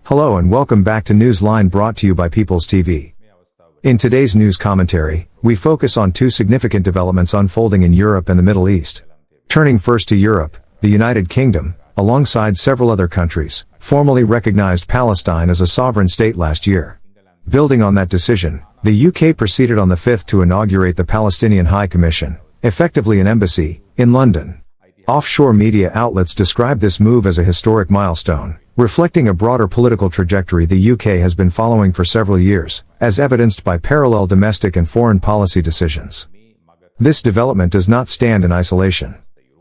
Hello and welcome back to Newsline, brought to you by People's TV. In today's news commentary, we focus on two significant developments unfolding in Europe and the Middle East. Turning first to Europe, the United Kingdom, alongside several other countries, formally recognized Palestine as a sovereign state last year. Building on that decision, the UK proceeded on the 5th to inaugurate the Palestinian High Commission, effectively an embassy, in London. Offshore media outlets describe this move as a historic milestone, reflecting a broader political trajectory the UK has been following for several years, as evidenced by parallel domestic and foreign policy decisions. This development does not stand in isolation.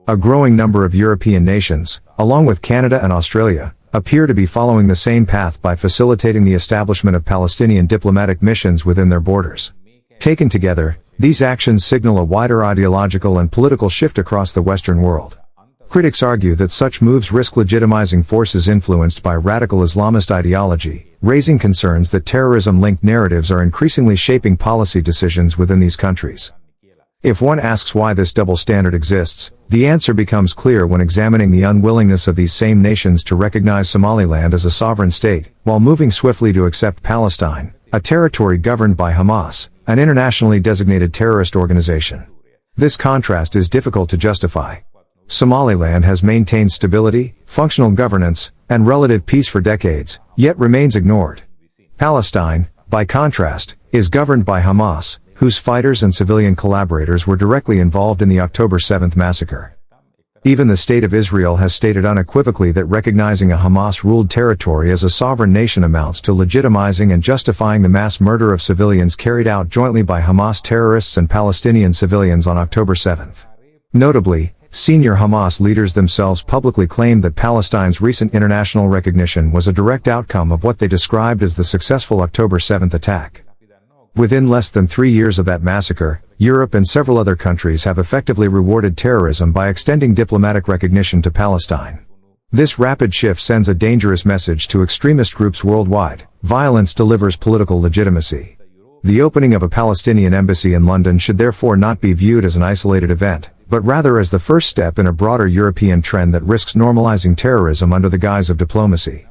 A growing number of European nations, along with Canada and Australia, appear to be following the same path by facilitating the establishment of Palestinian diplomatic missions within their borders. Taken together, these actions signal a wider ideological and political shift across the Western world. Critics argue that such moves risk legitimizing forces influenced by radical Islamist ideology, raising concerns that terrorism-linked narratives are increasingly shaping policy decisions within these countries. If one asks why this double standard exists, the answer becomes clear when examining the unwillingness of these same nations to recognize Somaliland as a sovereign state, while moving swiftly to accept Palestine, a territory governed by Hamas, an internationally designated terrorist organization. This contrast is difficult to justify. Somaliland has maintained stability, functional governance, and relative peace for decades, yet remains ignored. Palestine, by contrast, is governed by Hamas, whose fighters and civilian collaborators were directly involved in the October 7th massacre. Even the State of Israel has stated unequivocally that recognizing a Hamas-ruled territory as a sovereign nation amounts to legitimizing and justifying the mass murder of civilians carried out jointly by Hamas terrorists and Palestinian civilians on October 7th. Notably, senior Hamas leaders themselves publicly claimed that Palestine's recent international recognition was a direct outcome of what they described as the successful October 7th attack. Within less than 3 years of that massacre, Europe and several other countries have effectively rewarded terrorism by extending diplomatic recognition to Palestine. This rapid shift sends a dangerous message to extremist groups worldwide: violence delivers political legitimacy. The opening of a Palestinian embassy in London should therefore not be viewed as an isolated event, but rather as the first step in a broader European trend that risks normalizing terrorism under the guise of diplomacy.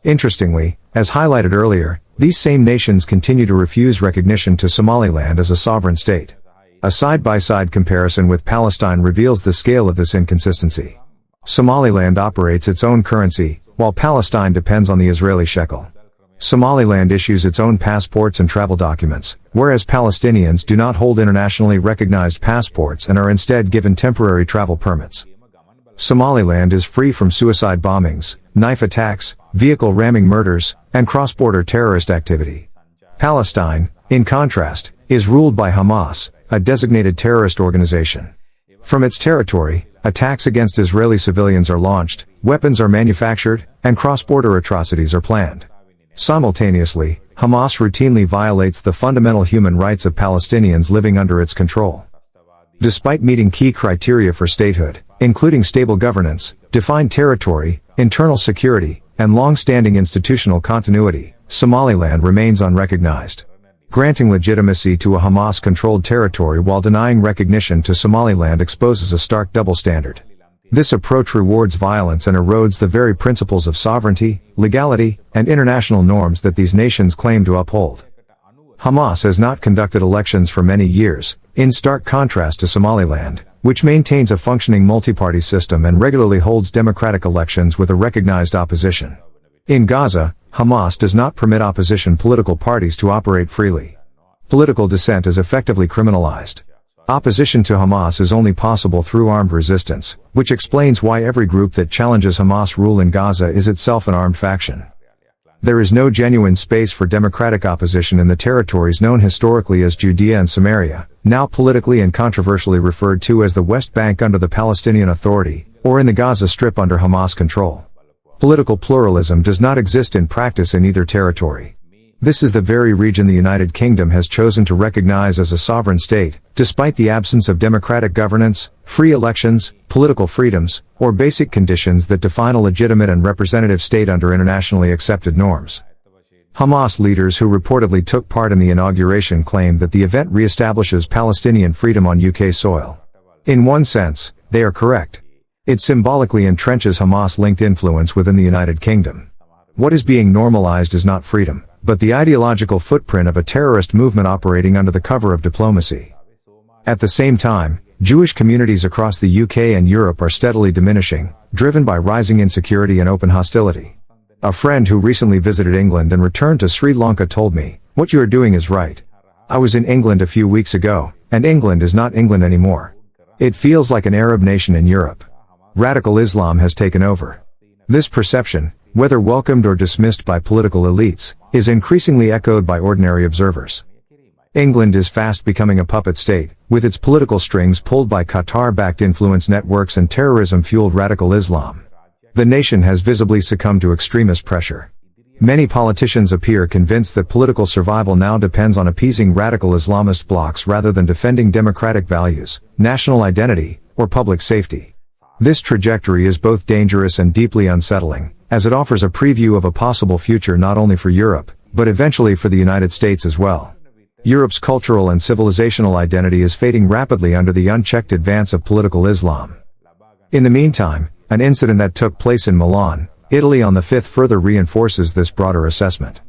Interestingly, as highlighted earlier, these same nations continue to refuse recognition to Somaliland as a sovereign state. A side-by-side comparison with Palestine reveals the scale of this inconsistency. Somaliland operates its own currency, while Palestine depends on the Israeli shekel. Somaliland issues its own passports and travel documents, whereas Palestinians do not hold internationally recognized passports and are instead given temporary travel permits. Somaliland is free from suicide bombings, knife attacks, vehicle ramming murders, and cross-border terrorist activity. Palestine, in contrast, is ruled by Hamas, a designated terrorist organization. From its territory, attacks against Israeli civilians are launched, weapons are manufactured, and cross-border atrocities are planned. Simultaneously, Hamas routinely violates the fundamental human rights of Palestinians living under its control. Despite meeting key criteria for statehood, including stable governance, defined territory, internal security, and long-standing institutional continuity, Somaliland remains unrecognized. Granting legitimacy to a Hamas-controlled territory while denying recognition to Somaliland exposes a stark double standard. This approach rewards violence and erodes the very principles of sovereignty, legality, and international norms that these nations claim to uphold. Hamas has not conducted elections for many years, in stark contrast to Somaliland, which maintains a functioning multi-party system and regularly holds democratic elections with a recognized opposition. In Gaza, Hamas does not permit opposition political parties to operate freely. Political dissent is effectively criminalized. Opposition to Hamas is only possible through armed resistance, which explains why every group that challenges Hamas rule in Gaza is itself an armed faction. There is no genuine space for democratic opposition in the territories known historically as Judea and Samaria, now politically and controversially referred to as the West Bank under the Palestinian Authority, or in the Gaza Strip under Hamas control. Political pluralism does not exist in practice in either territory. This is the very region the United Kingdom has chosen to recognize as a sovereign state, despite the absence of democratic governance, free elections, political freedoms, or basic conditions that define a legitimate and representative state under internationally accepted norms. Hamas leaders who reportedly took part in the inauguration claimed that the event reestablishes Palestinian freedom on UK soil. In one sense, they are correct. It symbolically entrenches Hamas-linked influence within the United Kingdom. What is being normalized is not freedom, but the ideological footprint of a terrorist movement operating under the cover of diplomacy. At the same time, Jewish communities across the UK and Europe are steadily diminishing, driven by rising insecurity and open hostility. A friend who recently visited England and returned to Sri Lanka told me, "What you are doing is right. I was in England a few weeks ago, and England is not England anymore. It feels like an Arab nation in Europe. Radical Islam has taken over." This perception, whether welcomed or dismissed by political elites, is increasingly echoed by ordinary observers. England is fast becoming a puppet state, with its political strings pulled by Qatar-backed influence networks and terrorism-fueled radical Islam. The nation has visibly succumbed to extremist pressure. Many politicians appear convinced that political survival now depends on appeasing radical Islamist blocs rather than defending democratic values, national identity, or public safety. This trajectory is both dangerous and deeply unsettling, as it offers a preview of a possible future not only for Europe, but eventually for the United States as well. Europe's cultural and civilizational identity is fading rapidly under the unchecked advance of political Islam. In the meantime, an incident that took place in Milan, Italy on the 5th further reinforces this broader assessment.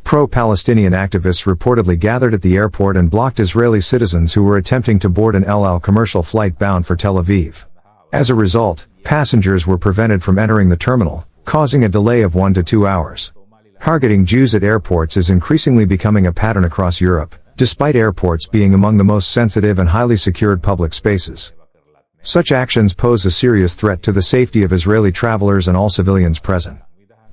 Pro-Palestinian activists reportedly gathered at the airport and blocked Israeli citizens who were attempting to board an El Al commercial flight bound for Tel Aviv. As a result, passengers were prevented from entering the terminal, causing a delay of 1 to 2 hours. Targeting Jews at airports is increasingly becoming a pattern across Europe, despite airports being among the most sensitive and highly secured public spaces. Such actions pose a serious threat to the safety of Israeli travelers and all civilians present.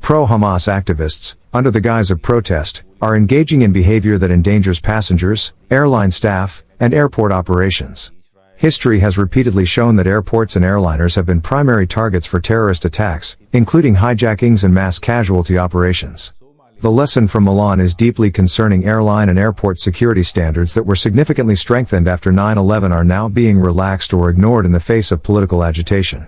Pro-Hamas activists, under the guise of protest, are engaging in behavior that endangers passengers, airline staff, and airport operations. History has repeatedly shown that airports and airliners have been primary targets for terrorist attacks, including hijackings and mass casualty operations. The lesson from Milan is deeply concerning. Airline and airport security standards that were significantly strengthened after 9/11 are now being relaxed or ignored in the face of political agitation.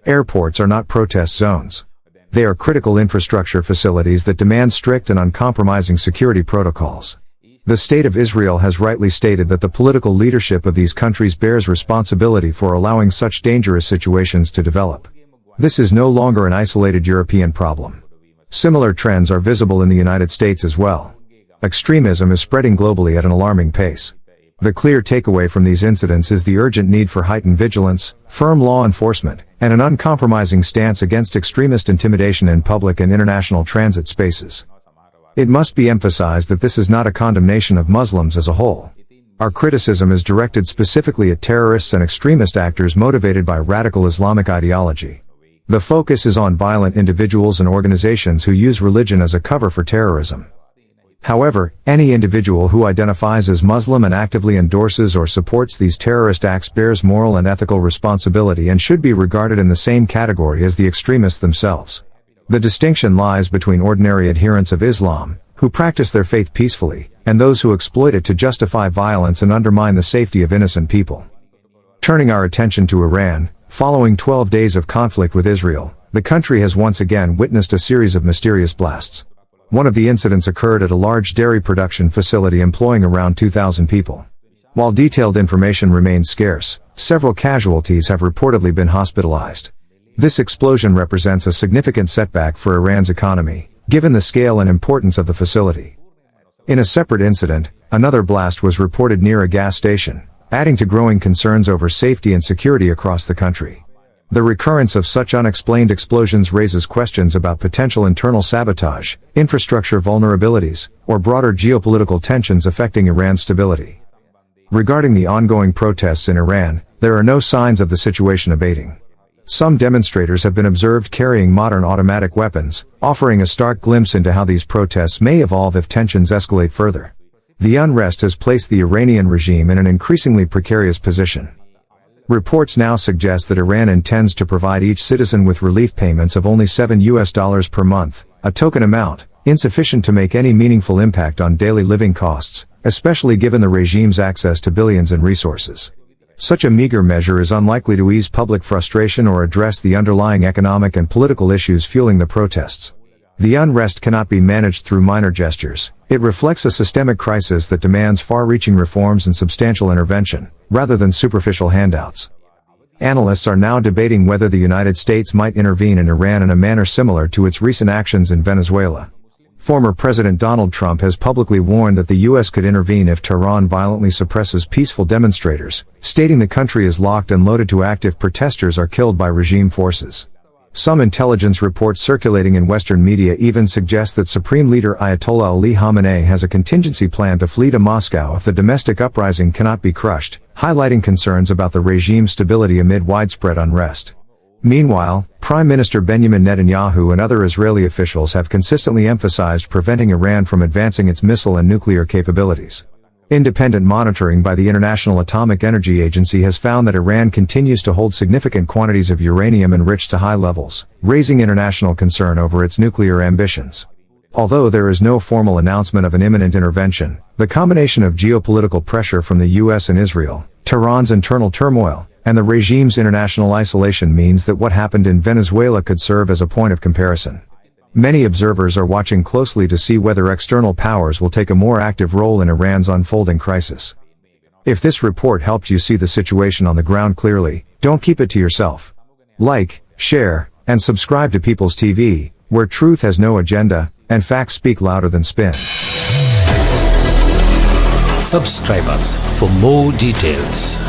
Airports are not protest zones. They are critical infrastructure facilities that demand strict and uncompromising security protocols. The State of Israel has rightly stated that the political leadership of these countries bears responsibility for allowing such dangerous situations to develop. This is no longer an isolated European problem. Similar trends are visible in the United States as well. Extremism is spreading globally at an alarming pace. The clear takeaway from these incidents is the urgent need for heightened vigilance, firm law enforcement, and an uncompromising stance against extremist intimidation in public and international transit spaces. It must be emphasized that this is not a condemnation of Muslims as a whole. Our criticism is directed specifically at terrorists and extremist actors motivated by radical Islamic ideology. The focus is on violent individuals and organizations who use religion as a cover for terrorism. However, any individual who identifies as Muslim and actively endorses or supports these terrorist acts bears moral and ethical responsibility and should be regarded in the same category as the extremists themselves. The distinction lies between ordinary adherents of Islam, who practice their faith peacefully, and those who exploit it to justify violence and undermine the safety of innocent people. Turning our attention to Iran, following 12 days of conflict with Israel, the country has once again witnessed a series of mysterious blasts. One of the incidents occurred at a large dairy production facility employing around 2,000 people. While detailed information remains scarce, several casualties have reportedly been hospitalized. This explosion represents a significant setback for Iran's economy, given the scale and importance of the facility. In a separate incident, another blast was reported near a gas station, adding to growing concerns over safety and security across the country. The recurrence of such unexplained explosions raises questions about potential internal sabotage, infrastructure vulnerabilities, or broader geopolitical tensions affecting Iran's stability. Regarding the ongoing protests in Iran, there are no signs of the situation abating. Some demonstrators have been observed carrying modern automatic weapons, offering a stark glimpse into how these protests may evolve if tensions escalate further. The unrest has placed the Iranian regime in an increasingly precarious position. Reports now suggest that Iran intends to provide each citizen with relief payments of only $7 per month, a token amount, insufficient to make any meaningful impact on daily living costs, especially given the regime's access to billions in resources. Such a meager measure is unlikely to ease public frustration or address the underlying economic and political issues fueling the protests. The unrest cannot be managed through minor gestures. It reflects a systemic crisis that demands far-reaching reforms and substantial intervention, rather than superficial handouts. Analysts are now debating whether the United States might intervene in Iran in a manner similar to its recent actions in Venezuela. Former President Donald Trump has publicly warned that the U.S. could intervene if Tehran violently suppresses peaceful demonstrators, stating the country is locked and loaded to act if protesters are killed by regime forces. Some intelligence reports circulating in Western media even suggest that Supreme Leader Ayatollah Ali Khamenei has a contingency plan to flee to Moscow if the domestic uprising cannot be crushed, highlighting concerns about the regime's stability amid widespread unrest. Meanwhile, Prime Minister Benjamin Netanyahu and other Israeli officials have consistently emphasized preventing Iran from advancing its missile and nuclear capabilities. Independent monitoring by the International Atomic Energy Agency has found that Iran continues to hold significant quantities of uranium enriched to high levels, raising international concern over its nuclear ambitions. Although there is no formal announcement of an imminent intervention, the combination of geopolitical pressure from the US and Israel, Tehran's internal turmoil, and the regime's international isolation means that what happened in Venezuela could serve as a point of comparison. Many observers are watching closely to see whether external powers will take a more active role in Iran's unfolding crisis. If this report helped you see the situation on the ground clearly, don't keep it to yourself. Like, share, and subscribe to People's TV, where truth has no agenda, and facts speak louder than spin. Subscribe us for more details.